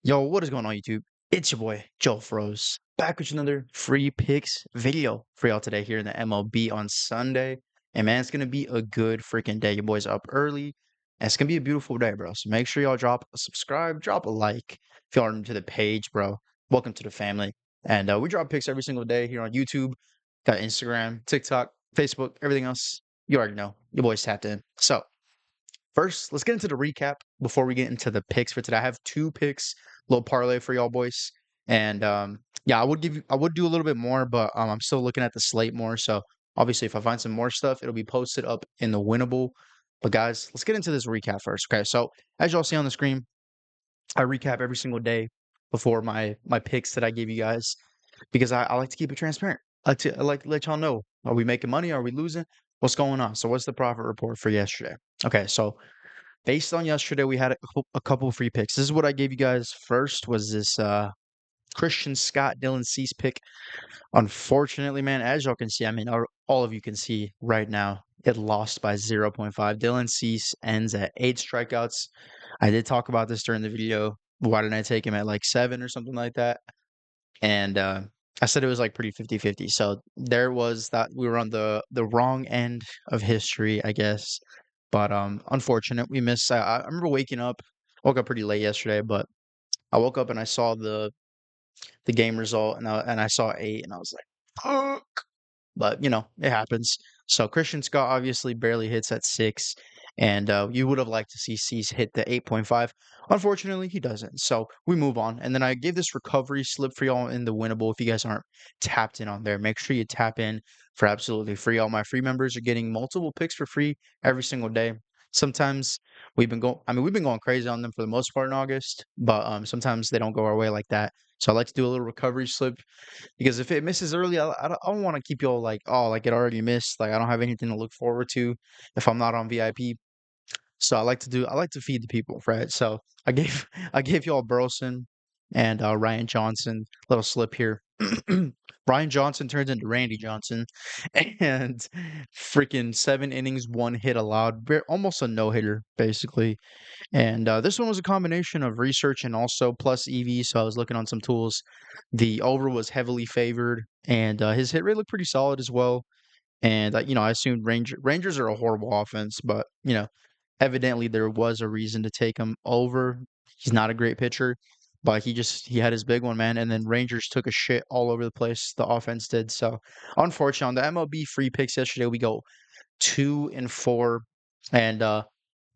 Yo, what is going on, YouTube? It's your boy, Joe Froze, back with another free picks video for y'all today here in the MLB on Sunday. And man, it's going to be a good freaking day. Your boy's up early, and it's going to be a beautiful day, bro. So make sure y'all drop a subscribe, drop a like if y'all are new to the page, bro. Welcome to the family. And we drop picks every single day here on YouTube, got Instagram, TikTok, Facebook, everything else. You already know. Your boy's tapped in. So, first, let's get into the recap before we get into the picks for today. I have two picks, little parlay for y'all boys, and yeah, I would do a little bit more, but I'm still looking at the slate more. So obviously, if I find some more stuff, it'll be posted up in the winnable. But guys, let's get into this recap first. Okay, so as y'all see on the screen, I recap every single day before my picks that I give you guys because I like to keep it transparent. I like to let y'all know: are we making money? Are we losing? What's going on? So what's the profit report for yesterday? Okay, so based on yesterday, we had a couple free picks. This is what I gave you guys first was this Christian Scott Dylan Cease pick. Unfortunately, man, as y'all can see, I mean, all of you can see right now, it lost by zero point 0.5. Dylan Cease ends at 8 strikeouts. I did talk about this during the video. Why didn't I take him at like 7 or something like that? And I said it was like pretty 50-50. So there was that we were on the wrong end of history, I guess. But unfortunate, we missed. I remember waking up, woke up pretty late yesterday, but I woke up and I saw the game result, and I saw 8, and I was like, fuck. But it happens. So Christian Scott obviously barely hits at 6, and you would have liked to see Cease hit the 8.5. Unfortunately, he doesn't. So we move on. And then I gave this recovery slip for y'all in the winnable. If you guys aren't tapped in on there, make sure you tap in for absolutely free. All my free members are getting multiple picks for free every single day. Sometimes we've been going crazy on them for the most part in August, but sometimes they don't go our way like that. So I like to do a little recovery slip because if it misses early, I don't want to keep y'all like, oh, like it already missed. Like I don't have anything to look forward to if I'm not on VIP. So I like to feed the people, right? So I gave I gave y'all Burleson and Ryan Johnson little slip here. Ryan Johnson turns into Randy Johnson, and freaking 7 innings, 1 hit allowed, almost a no hitter basically. And this one was a combination of research and also plus EV. So I was looking on some tools. The over was heavily favored, and his hit rate looked pretty solid as well. And I assumed Rangers are a horrible offense, but evidently there was a reason to take him over. He's not a great pitcher, but he had his big one, man. And then Rangers took a shit all over the place. The offense did. So unfortunately, on the MLB free picks yesterday, we go 2-4, and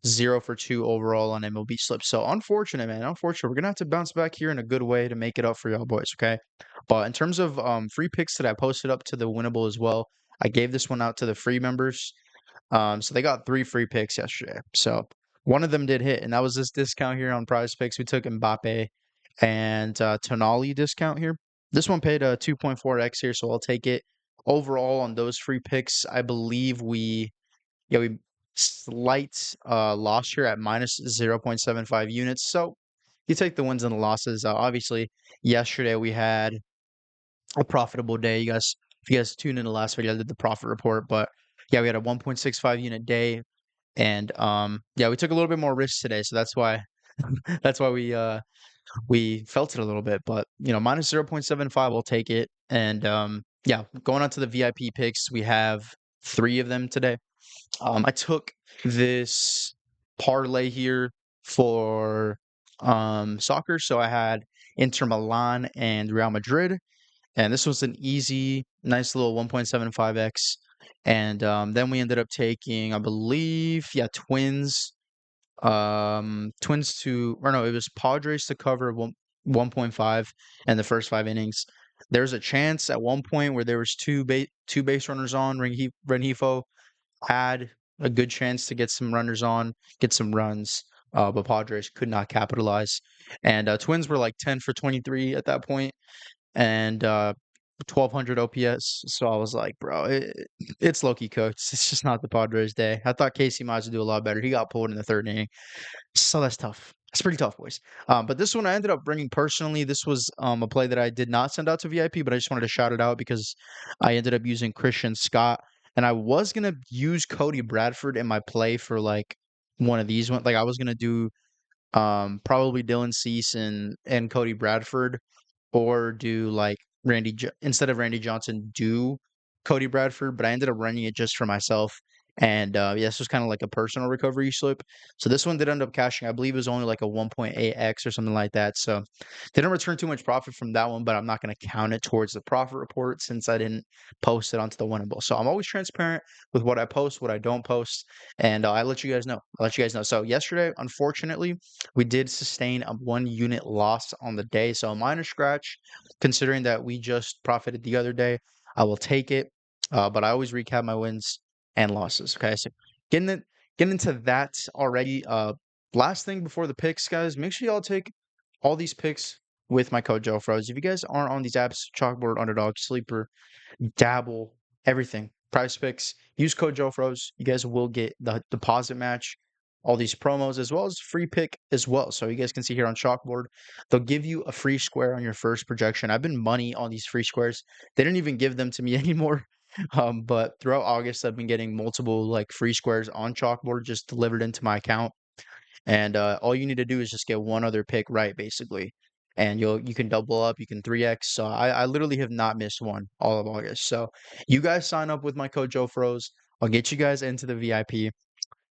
0 for 2 overall on MLB slips. So unfortunate, man. Unfortunate. We're gonna have to bounce back here in a good way to make it up for y'all boys, okay? But in terms of free picks that I posted up to the winnable as well, I gave this one out to the free members. So they got 3 free picks yesterday. So one of them did hit, and that was this discount here on Prize Picks. We took Mbappe and Tonali discount here. This one paid a 2.4x here, so I'll take it. Overall on those free picks, I believe we slight loss here at minus 0.75 units. So you take the wins and the losses. Obviously, yesterday we had a profitable day. If you guys tuned in the last video, I did the profit report, but yeah, we had a 1.65 unit day, and yeah, we took a little bit more risk today, so that's why we felt it a little bit. But minus 0.75, we'll take it. And yeah, going on to the VIP picks, we have 3 of them today. I took this parlay here for soccer, so I had Inter Milan and Real Madrid, and this was an easy, nice little 1.75x. And then we ended up taking, I believe, yeah, Twins to, or no, it was Padres to cover 1.5 in the first 5 innings. There's a chance at one point where there was two base runners on. Rengifo had a good chance to get some runners on, get some runs, but Padres could not capitalize. And Twins were like 10 for 23 at that point, and 1200 OPS. So I was like, bro, it's low-key cooked. It's just not the Padres' day. I thought Casey Mize would do a lot better. He got pulled in the 3rd inning. So that's tough. It's pretty tough, boys. But this one I ended up bringing personally. This was a play that I did not send out to VIP, but I just wanted to shout it out because I ended up using Christian Scott. And I was going to use Cody Bradford in my play for like one of these ones. Like I was going to do Probably Dylan Cease and Cody Bradford, or do like instead of Randy Johnson, do Cody Bradford. But I ended up running it just for myself, and yeah, this was kind of like a personal recovery slip. So this one did end up cashing. I believe it was only like a 1.8x or something like that. So didn't return too much profit from that one, but I'm not going to count it towards the profit report since I didn't post it onto the winnable. So I'm always transparent with what I post, what I don't post, and I let you guys know. I let you guys know. So yesterday, unfortunately, we did sustain a 1 unit loss on the day. So a minor scratch, considering that we just profited the other day. I will take it. But I always recap my wins and losses. Okay. So getting it getting into that already. Last thing before the picks, guys, make sure y'all take all these picks with my code Joe Froze. If you guys aren't on these apps, Chalkboard, Underdog, Sleeper, Dabble, everything. Price picks. Use code Joe Froze. You guys will get the deposit match, all these promos, as well as free pick as well. So you guys can see here on Chalkboard, they'll give you a free square on your first projection. I've been money on these free squares. They didn't even give them to me anymore. But throughout August, I've been getting multiple like free squares on Chalkboard just delivered into my account. And all you need to do is just get one other pick right, basically, and you can double up, you can 3x. So I literally have not missed one all of August. So you guys sign up with my code Joe Froze. I'll get you guys into the VIP.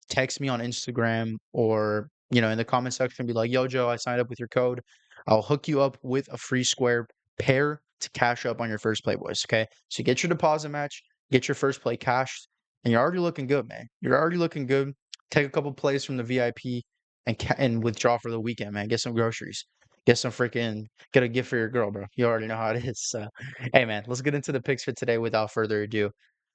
Text me on Instagram, or in the comment section, be like, "Yo, Joe, I signed up with your code. I'll hook you up with a free square pair to cash up on your first play, boys." Okay, so get your deposit match, get your first play cashed, and you're already looking good, man. You're already looking good. Take a couple plays from the VIP and withdraw for the weekend, man. Get some groceries. Get a gift for your girl, bro. You already know how it is. So, hey, man, let's get into the picks for today without further ado.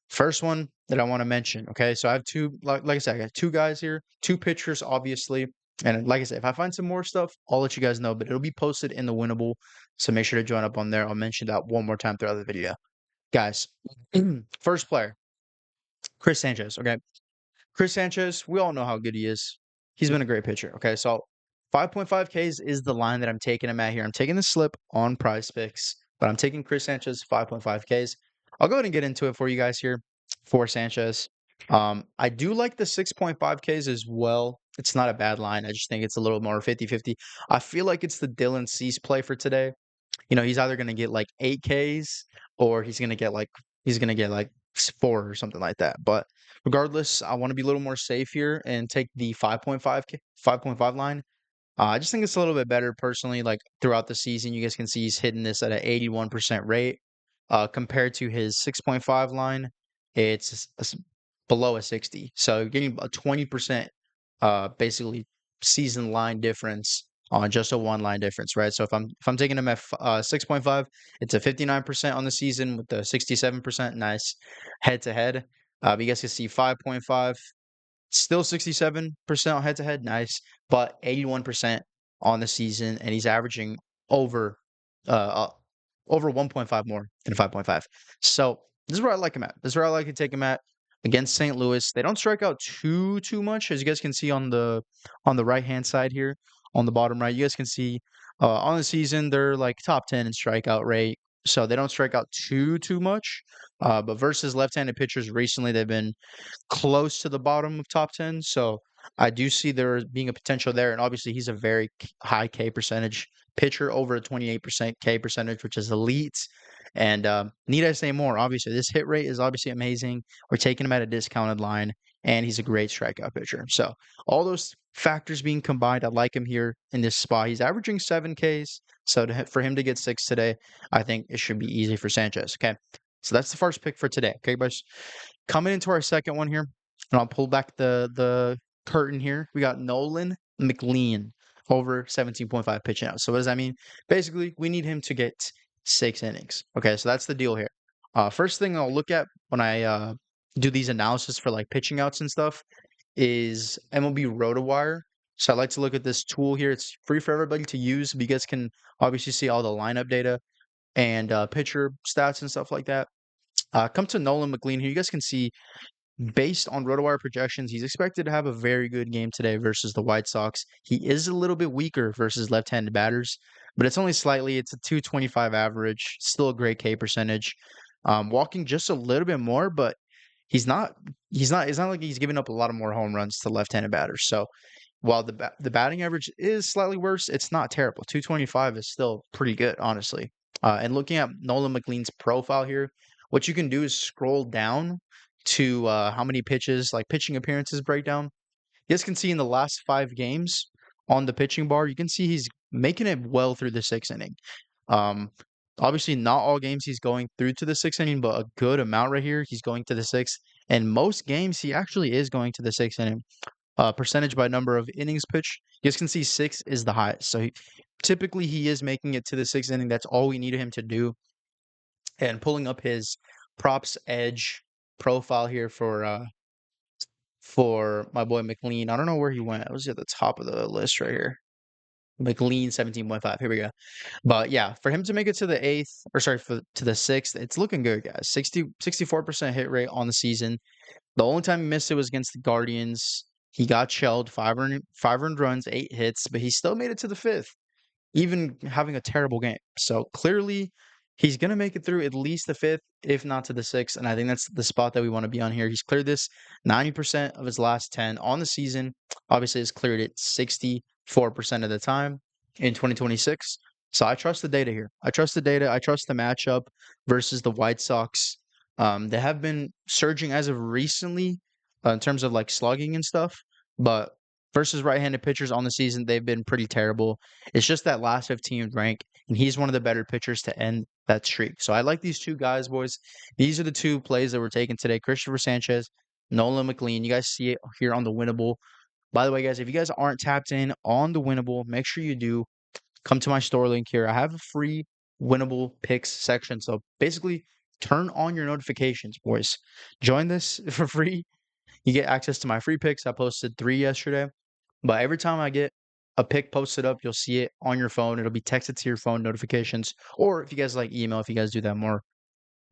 First one that I want to mention, okay? So I have two, like I said, I got two guys here, two pitchers, obviously. And like I said, if I find some more stuff, I'll let you guys know, but it'll be posted in the winnable. So make sure to join up on there. I'll mention that one more time throughout the video. Guys, first player, Chris Sanchez, okay? Chris Sanchez, we all know how good he is. He's been a great pitcher. Okay, so 5.5 Ks is the line that I'm taking him at here. I'm taking the slip on Prize Picks, but I'm taking Chris Sanchez 5.5 Ks. I'll go ahead and get into it for you guys here for Sanchez. I do like the 6.5 Ks as well. It's not a bad line. I just think it's a little more 50-50. I feel like it's the Dylan Cease play for today. He's either going to get like 8 Ks, or he's going to get like 4 or something like that. But regardless, I want to be a little more safe here and take the 5.5 line. I just think it's a little bit better personally. Like throughout the season, you guys can see he's hitting this at an 81% rate. Compared to his 6.5 line, it's below a 60. So you're getting a 20% basically season line difference on just a one line difference, right? So if I'm taking him at 6.5, it's a 59% on the season with the 67% nice head to head. But you guys can see 5.5, still 67% on head to head, nice, but 81% on the season, and he's averaging over uh, uh over 1.5 more than 5.5. So this is where I like him at. This is where I like to take him at against St. Louis. They don't strike out too much, as you guys can see on the right hand side here, on the bottom right. You guys can see on the season they're like top 10 in strikeout rate, so they don't strike out too much. But versus left-handed pitchers recently, they've been close to the bottom of top 10. So I do see there being a potential there. And obviously, he's a very high K percentage pitcher, over a 28% K percentage, which is elite. And need I say more? Obviously, this hit rate is obviously amazing. We're taking him at a discounted line, and he's a great strikeout pitcher. So all those factors being combined, I like him here in this spot. He's averaging 7 Ks. So for him to get 6 today, I think it should be easy for Sanchez. Okay. So that's the first pick for today. Okay, guys. Coming into our second one here, and I'll pull back the curtain here. We got Nolan McLean over 17.5 pitching out. So what does that mean? Basically, we need him to get 6 innings. Okay, so that's the deal here. First thing I'll look at when I do these analysis for like pitching outs and stuff is MLB RotoWire. So I like to look at this tool here. It's free for everybody to use. You guys can obviously see all the lineup data and pitcher stats and stuff like that. Come to Nolan McLean here. You guys can see, based on RotoWire projections, he's expected to have a very good game today versus the White Sox. He is a little bit weaker versus left-handed batters, but it's only slightly. It's a 225 average, still a great K percentage. Walking just a little bit more, but he's not. It's not like he's giving up a lot of more home runs to left-handed batters. So while the batting average is slightly worse, it's not terrible. 225 is still pretty good, honestly. And looking at Nolan McLean's profile here, what you can do is scroll down to how many pitches, like pitching appearances breakdown. You guys can see in the last 5 games on the pitching bar, you can see he's making it well through the sixth inning. Um, Obviously, not all games he's going through to the sixth inning, but a good amount right here. He's going to the sixth. And most games, he actually is going to the sixth inning. Percentage by number of innings pitched, you guys can see six is the highest. So typically, he is making it to the sixth inning. That's all we needed him to do. And pulling up his props edge profile here for my boy McLean. I don't know where he went. It was at the top of the list right here. McLean 17.5. Here we go. But yeah, for him to make it to the eighth, or sorry, to the sixth, it's looking good, guys. 64% hit rate on the season. The only time he missed it was against the Guardians. He got shelled, five earned runs, 8 hits, but he still made it to the fifth, even having a terrible game. So clearly, he's going to make it through at least the fifth, if not to the sixth. And I think that's the spot that we want to be on here. He's cleared this 90% of his last 10 on the season. Obviously, has cleared it 64% of the time in 2026. So I trust the data here. I trust the data. I trust the matchup versus the White Sox. They have been surging as of recently in terms of like slugging and stuff, but versus right-handed pitchers on the season, they've been pretty terrible. It's just that last 15th rank, and he's one of the better pitchers to end that streak. So I like these two guys, boys. These are the two plays that we're taking today. Christopher Sanchez, Nolan McLean. You guys see it here on the Winnable. By the way, guys, if you guys aren't tapped in on the Winnable, make sure you do. Come to my store link here. I have a free Winnable picks section. So basically, turn on your notifications, boys. Join this for free. You get access to my free picks. I posted 3 yesterday. But every time I get a pick posted up, you'll see it on your phone. It'll be texted to your phone notifications. Or if you guys like email, if you guys do that more,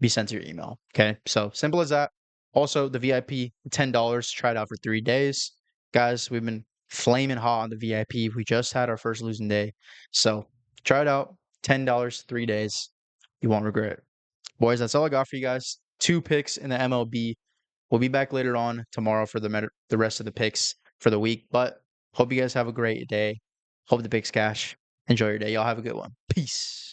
be sent to your email. Okay. So simple as that. Also, the VIP, $10. Try it out for 3 days. Guys, we've been flaming hot on the VIP. We just had our first losing day. So try it out. $10, 3 days. You won't regret it. Boys, that's all I got for you guys. 2 picks in the MLB. We'll be back later on tomorrow for the rest of the picks for the week. But hope you guys have a great day. Hope the picks cash. Enjoy your day. Y'all have a good one. Peace.